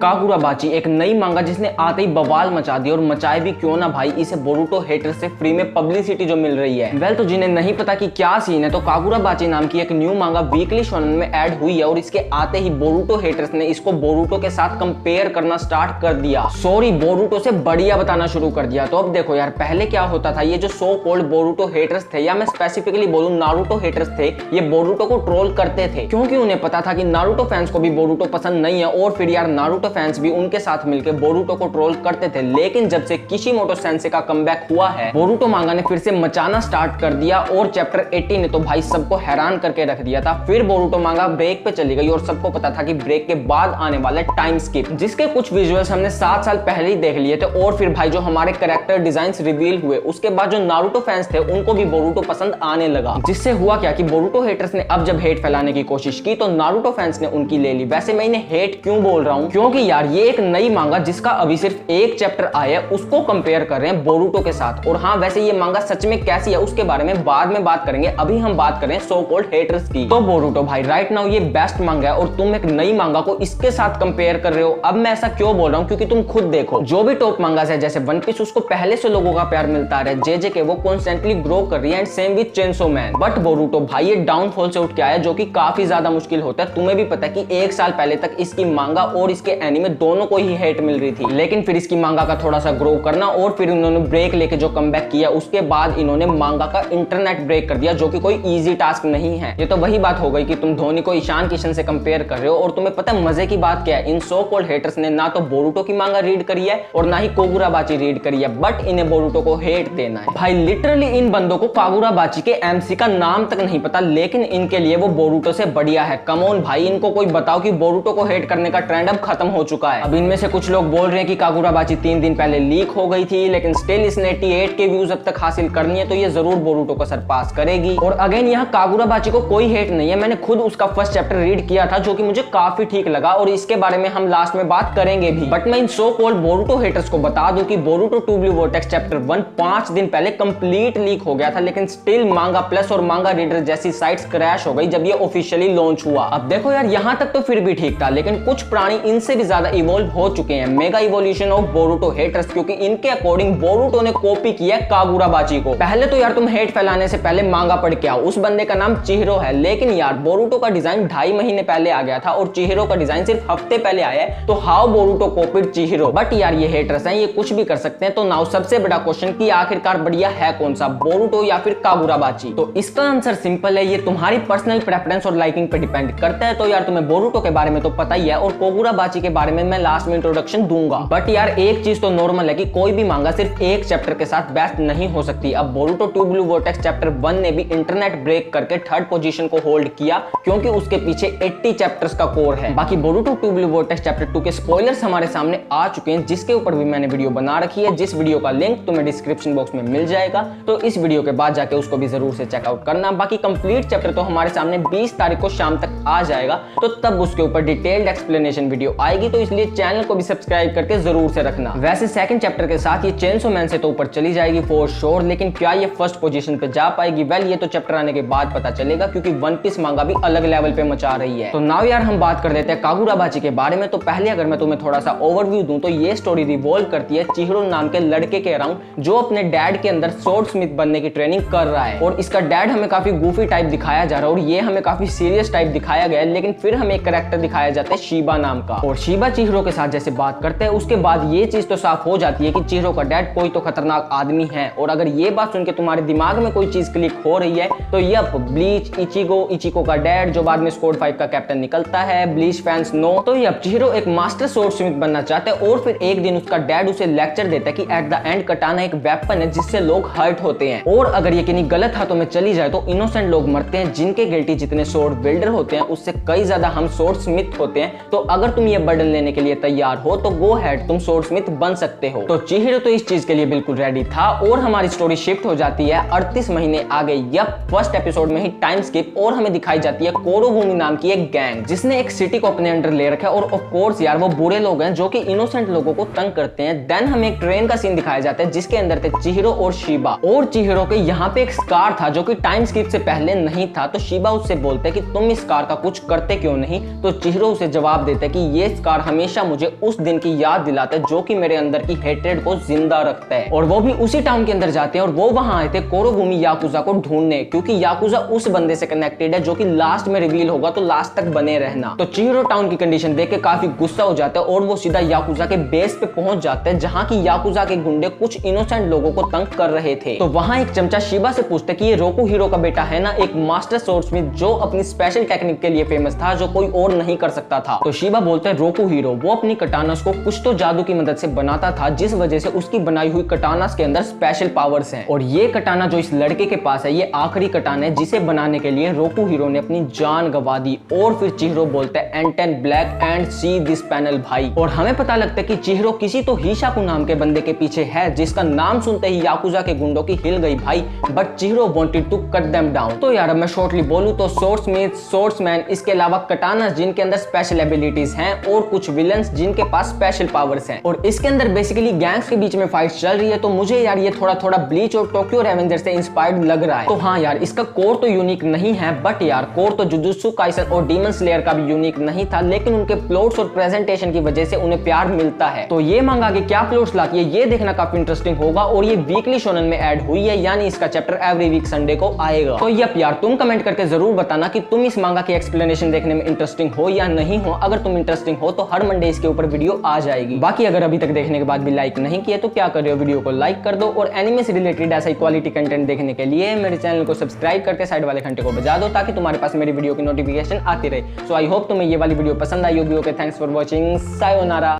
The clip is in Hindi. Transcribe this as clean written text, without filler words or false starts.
कागुराबाची एक नई मांगा जिसने आते ही बवाल मचा दी, और मचाए भी क्यों ना भाई, इसे बोरुतो हेटर से फ्री में पब्लिसिटी जो मिल रही है। वेल तो जिन्हें नहीं पता कि क्या सीन है, तो कागुराबाची नाम की एक न्यू मांगा वीकली शोनन में ऐड हुई है और इसके आते ही बोरुतो हेटर्स ने इसको बोरुतो के साथ कंपेयर करना स्टार्ट कर दिया। सॉरी, बोरुतो से बढ़िया बताना शुरू कर दिया। तो अब देखो यार, पहले क्या होता था, ये जो सो कॉल्ड बोरुतो हेटर्स थे, या मैं स्पेसिफिकली बोलूं नारुतो हेटर्स थे, ये बोरुतो को ट्रोल करते थे क्योंकि उन्हें पता था कि नारुतो फैंस को भी बोरुतो पसंद नहीं है, और फिर यार नारुतो फैंस भी उनके साथ मिलकर बोरुतो को ट्रोल करते थे। लेकिन जब से किशिमोटो सेंसे का कमबैक हुआ है, बोरुतो मांगा ने फिर से मचाना स्टार्ट कर दिया, और चैप्टर 80 ने तो भाई सबको हैरान करके रख दिया था। फिर बोरुतो मांगा ब्रेक पे चली गई, और सबको पता था कि ब्रेक के बाद आने वाला टाइम स्किप, जिसके कुछ विजुअल्स हमने 7 साल पहले ही देख लिए थे। और फिर भाई जो हमारे कैरेक्टर डिजाइन्स रिवील हुए, उसके बाद जो नारुतो फैंस थे उनको भी बोरुतो पसंद आने लगा। जिससे हुआ क्या कि बोरुतो हेटर्स ने अब जब हेट फैलाने की कोशिश की, तो नारुतो फैंस ने उनकी ले ली। वैसे मैं इन्हें हेट क्यों बोल रहा हूं, क्योंकि यार ये एक नई मांगा जिसका अभी सिर्फ एक चैप्टर आया है, उसको कंपेयर कर रहे हैं बोरुतो के साथ। और हाँ, वैसे ये मांगा सच में कैसी है उसके बारे में बाद में बात करेंगे, अभी हम बात करें सो कॉल्ड हेटर्स की। तो बोरुतो भाई राइट नाउ ये बेस्ट मांगा है, और तुम एक नई मांगा को इसके साथ कंपेयर कर रहे हो। अब मैं ऐसा क्यों बोल रहा हूं, क्योंकि तुम खुद देखो, जो भी टॉप मांगास है जैसे वन पीस, उसको पहले से लोगों का प्यार मिलता है, जेजे वो कॉन्स्टेंटली ग्रो कर रही है, and same with chainsaw man. But Boruto भाई ये डाउनफॉल से उठ के आया, जो कि काफी ज्यादा मुश्किल होता है। तुम्हें भी पता है कि 1 साल पहले तक इसकी मांगा और इसके एनीमे दोनों को ही हेट मिल रही थी, लेकिन फिर इसकी मांगा का थोड़ा सा ग्रो करना, और फिर इन्होंने ब्रेक लेके जो कमबैक किया, उसके बाद इन्होंने मांगा का इंटरनेट ब्रेक कर दिया, जो कि कोई इजी टास्क नहीं है। ये तो वही बात हो गई कि तुम धोनी को ईशान किशन से कंपेयर कर रहे हो। और तुम्हें पता है मजे की बात क्या है, इन सो कॉल्ड हेटर्स ने ना तो बोरुतो की मांगा रीड करी है और ना ही कागुराबाची रीड करी है, बट इन्हें बोरुतो को हेट देना है। भाई लिटरली इन बंदों को कागुराबाची के एमसी का नाम तक नहीं पता, लेकिन इनके लिए वो बोरुतो से बढ़िया है। कम ऑन भाई, इनको कोई बताओ कि बोरुतो को हेट करने का ट्रेंड अब खत्म हो चुका है। अब इनमें से कुछ लोग बोल रहे हैं कि कागुराबाची 3 दिन पहले लीक हो गई थी, लेकिन स्टिल इसने 88 के व्यूज अब तक हासिल करनी है, तो ये जरूर बोरुतो को सरपास करेगी। और अगेन यहाँ कागुराबाची को कोई हेट नहीं है, मैंने खुद उसका फर्स्ट चैप्टर रीड किया था, जो कि मुझे काफी ठीक लगा, और इसके बारे में हम लास्ट में बात करेंगे भी। बट मैं इन सो कॉल्ड बोरुतो हेटर्स को बता दूं कि Boruto two blue vortex chapter 1 5 दिन पहले कंप्लीट लीक हो गया था, लेकिन स्टिल मांगा प्लस और मांगा रीडर जैसी साइट्स क्रैश हो गई जब ये ऑफिशियली लॉन्च हुआ। अब देखो यार, यहाँ तक तो फिर भी ठीक था, लेकिन कुछ प्राणी इनसे भी ज्यादा इवॉल्व हो चुके हैं, mega evolution of Boruto haters, क्योंकि इनके अकॉर्डिंग बोरुतो ने कॉपी किया कागुराबाची को। पहले तो यार तुम हेट फैलाने से पहले मांगा पढ़ के आओ, उस बंदे का नाम चिहिरो है, लेकिन यार बोरुतो का डिजाइन 2.5 महीने पहले आ गया था, और चिहिरो का डिजाइन सिर्फ हफ्ते पहले आया है, तो हाउ बोरुतो कॉपीड चिहिरो। बट यार ये हेटर्स हैं, ये कुछ भी कर सकते हैं। तो नाउ सबसे बड़ा क्वेश्चन कि आखिरकार बढ़िया है कौन सा, बोरुतो या फिर कागुराबाची? तो इसका आंसर सिंपल है, ये तुम्हारी पर्सनल प्रेफरेंस और लाइकिंग पे डिपेंड करता है। तो यार तुम्हें बोरुतो के बारे में तो पता ही है, और कागुराबाची के बारे में मैं लास्ट में इंट्रोडक्शन दूंगा। बट यार एक चीज तो नॉर्मल है कि कोई भी मांगा सिर्फ एक चैप्टर के साथ बेस्ट नहीं हो सकती। अब Boruto two blue vortex chapter 1 ने भी इंटरनेट ब्रेक करके 3rd पोजीशन को होल्ड किया, क्योंकि उसके पीछे 80 चैप्टर्स का कोर है। बाकी Boruto two blue vortex chapter 2 के स्पॉयलर्स हमारे सामने आ चुके हैं, जिसके ऊपर भी मैंने वीडियो बना रखी है, जिस वीडियो का लिंक तुम्हें डिस्क्रिप्शन बॉक्स में मिल जाएगा, तो इस वीडियो के बाद जाके उसको भी जरूर से चेकआउट करना। बाकी कंप्लीट चैप्टर तो हमारे सामने 20 तारीख को शाम तक आ जाएगा, तो तब उसके ऊपर डिटेल्ड एक्सप्लेनेशन वीडियो आएगी, तो इसलिए चैनल को भी सब्सक्राइब करके जरूर से रखना। वैसे सेकंड चैप्टर के साथ ये चेंसो मैन से तो ऊपर चली जाएगी फॉर श्योर, लेकिन क्या ये फर्स्ट पोजीशन पे जा पाएगी? वेल ये तो चैप्टर आने के बाद पता चलेगा, क्योंकि वन पीस मांगा भी अलग लेवल पे मचा रही है। तो नाउ यार हम बात कर लेते हैं कागुराबाची के बारे में। तो पहले अगर मैं तुम्हें थोड़ा सा ओवरव्यू दूं, तो ये स्टोरी रिवॉल्व करती है चिहिरो नाम के लड़के के अराउंड, जो अपने डैड के अंदर स्वॉर्ड स्मिथ बनने की ट्रेनिंग कर रहा है। और इसका डैड हमें काफी गूफी टाइप दिखाया जा रहा है, और ये हमें काफी सीरियस टाइप दिखाया गया है, लेकिन फिर हमें एक कैरेक्टर दिखाया जाता है शिबा नाम का, और शिबा चिहिरो के साथ जैसे बात करते हैं, उसके बाद ये चीज तो साफ हो जाती है कि चिहिरो का डैड कोई तो खतरनाक आदमी है। और अगर ये बात सुन के तुम्हारे दिमाग में कोई चीज क्लिक हो रही है, तो यप ब्लीच इचिको का डैड, जो बाद में स्क्वाड 5 का कैप्टन निकलता है, ब्लीच फैंस नो। तो यप चिहिरो एक मास्टर स्वॉर्ड स्मिथ बनना चाहता है, और फिर एक दिन उसका डैड उसे लेक्चर देता है कि एट द एंड कटाना एक वेपन है जिससे लोग हर्ट होते हैं, और अगर ये किन्हीं गलत हाथों में चली जाए तो इनोसेंट लोग मरते हैं, जिनके गिल्टी जितने स्वॉर्ड बिल्डर होते हैं उससे कई ज्यादा हम स्वॉर्ड स्मिथ होते हैं। तो अगर तुम ये बर्डन लेने के लिए तैयार हो, तो गो हेड, तुम स्वॉर्ड स्मिथ बन सकते हो। तो चिहिरो तो इस चीज के लिए बिल्कुल रेडी था, और हमारी स्टोरी शिफ्ट हो जाती है 38 महीने आगे। यप फर्स्ट एपिसोड में ही टाइम स्किप, और हमें दिखाई जाती है कोरोबुमी नाम की एक गैंग, जिसने एक सिटी को अपने अंडर ले रखा है, और ऑफ कोर्स यार वो बुरे लोग हैं जो कि इनोसेंट लोगों को तंग करते हैं। देन हमें एक ट्रेन का सीन दिखाया जाता है, जिसके अंदर थे चिहिरो और शिबा, और चिहिरो के यहाँ पे एक स्कार था जो कि टाइम स्किप से पहले नहीं था। तो शिबा उससे बोलते कि तुम इस स्कार का कुछ करते क्यों नहीं? तो चिहिरो उसे जवाब देता है कि ये स्कार हमेशा मुझे उस दिन की याद दिलाता है जो कि मेरे अंदर की हेट्रेड को जिंदा रखता है। और वो भी उसी टाउन के अंदर जाते हैं और वो वहां आए थे कोरोगुमी याकुजा को ढूंढने, क्योंकि याकुजा उस बंदे से कनेक्टेड है जो कि लास्ट में रिवील होगा, तो लास्ट तक बने रहना। तो चिहिरो टाउन की कंडीशन देख के काफी गुस्सा हो जाता है और वो सीधा याकुजा के बेस पे पहुंच जाते हैं जहां की याकुजा के गुंडे कुछ इनोसेंट लोगों को तंग कर रहे थे। तो वहां एक चमचा शिबा से पूछते कि ये रोकू हीरो का बेटा है ना, एक मास्टर सोर्ड्समैन जो अपनी स्पेशल टेक्निक के लिए फेमस था जो कोई और नहीं कर सकता था। तो शिबा बोलते हैं रोकू हीरो वो अपनी कटानास को कुछ तो जादू की मदद से बनाता था जिस वजह से उसकी बनाई हुई कटानास के अंदर स्पेशल पावर्स हैं। और ये कटाना जो इस लड़के के पास है ये आखिरी कटाना है जिसे बनाने के लिए रोकू हीरो ने अपनी जान गंवा दी। और फिर चिहिरो बोलते हैं Anton black and see this panel भाई। और हमें पता लगता है कि चिहिरो किसी तो हिशाकु नाम के बंदे के पीछे है जिसका नाम सुनते ही याकुजा के गुंडों की हिल गई भाई, but Chihiro wanted to cut them down. तो यार अब मैं शॉर्टली बोलूं तो सोर्ड्समैन, सोर्ड्समैन, इसके अलावा कटाना जिनके अंदर स्पेशल एबिलिटीज हैं और कुछ विलन्स जिनके पास स्पेशल पावर्स हैं। और इसके अंदर बेसिकली गैंग्स के बीच में फाइट्स चल रही है। तो मुझे यार ये थोड़ा थोड़ा ब्लीच और टोक्यो रेवेंजर से इंस्पायर्ड लग रहा है। तो हाँ यार इसका कोर तो यूनिक नहीं है, बट यार कोर तो जुजुत्सु काइसन और डीमन स्लेयर का भी यूनिक नहीं था, लेकिन उनके प्लॉट्स और प्रेजेंटेशन की वजह से उन्हें प्यार मिलता है। तो ये मांगा आगे क्या प्लॉट्स लाती है ये देखना काफी इंटरेस्टिंग होगा। और ये वीकली शोनन में ऐड हुई है, यानी इसका चैप्टर एवरी वीक संडे को आएगा। तो यप यार तुम कमेंट करके जरूर बताना कि तुम इस मांगा की एक्सप्लेनेशन देखने में इंटरेस्टिंग हो या नहीं हो। अगर तुम इंटरेस्टिंग हो तो हर मंडे इसके ऊपर वीडियो आ जाएगी। बाकी अगर अभी तक देखने के बाद भी लाइक नहीं किया तो क्या कर रहे हो, वीडियो को लाइक कर दो। और एनिमे से रिलेटेड ऐसा क्वालिटी कंटेंट देखने के लिए मेरे चैनल को सब्सक्राइब करके साइड वाले घंटे को बजा दो ताकि तुम्हारे पास मेरी वीडियो की नोटिफिकेशन आती रहे। सो आई होप तुम्हें ये वाली वीडियो पसंद आई होगी। Okay, thanks for watching, sayonara.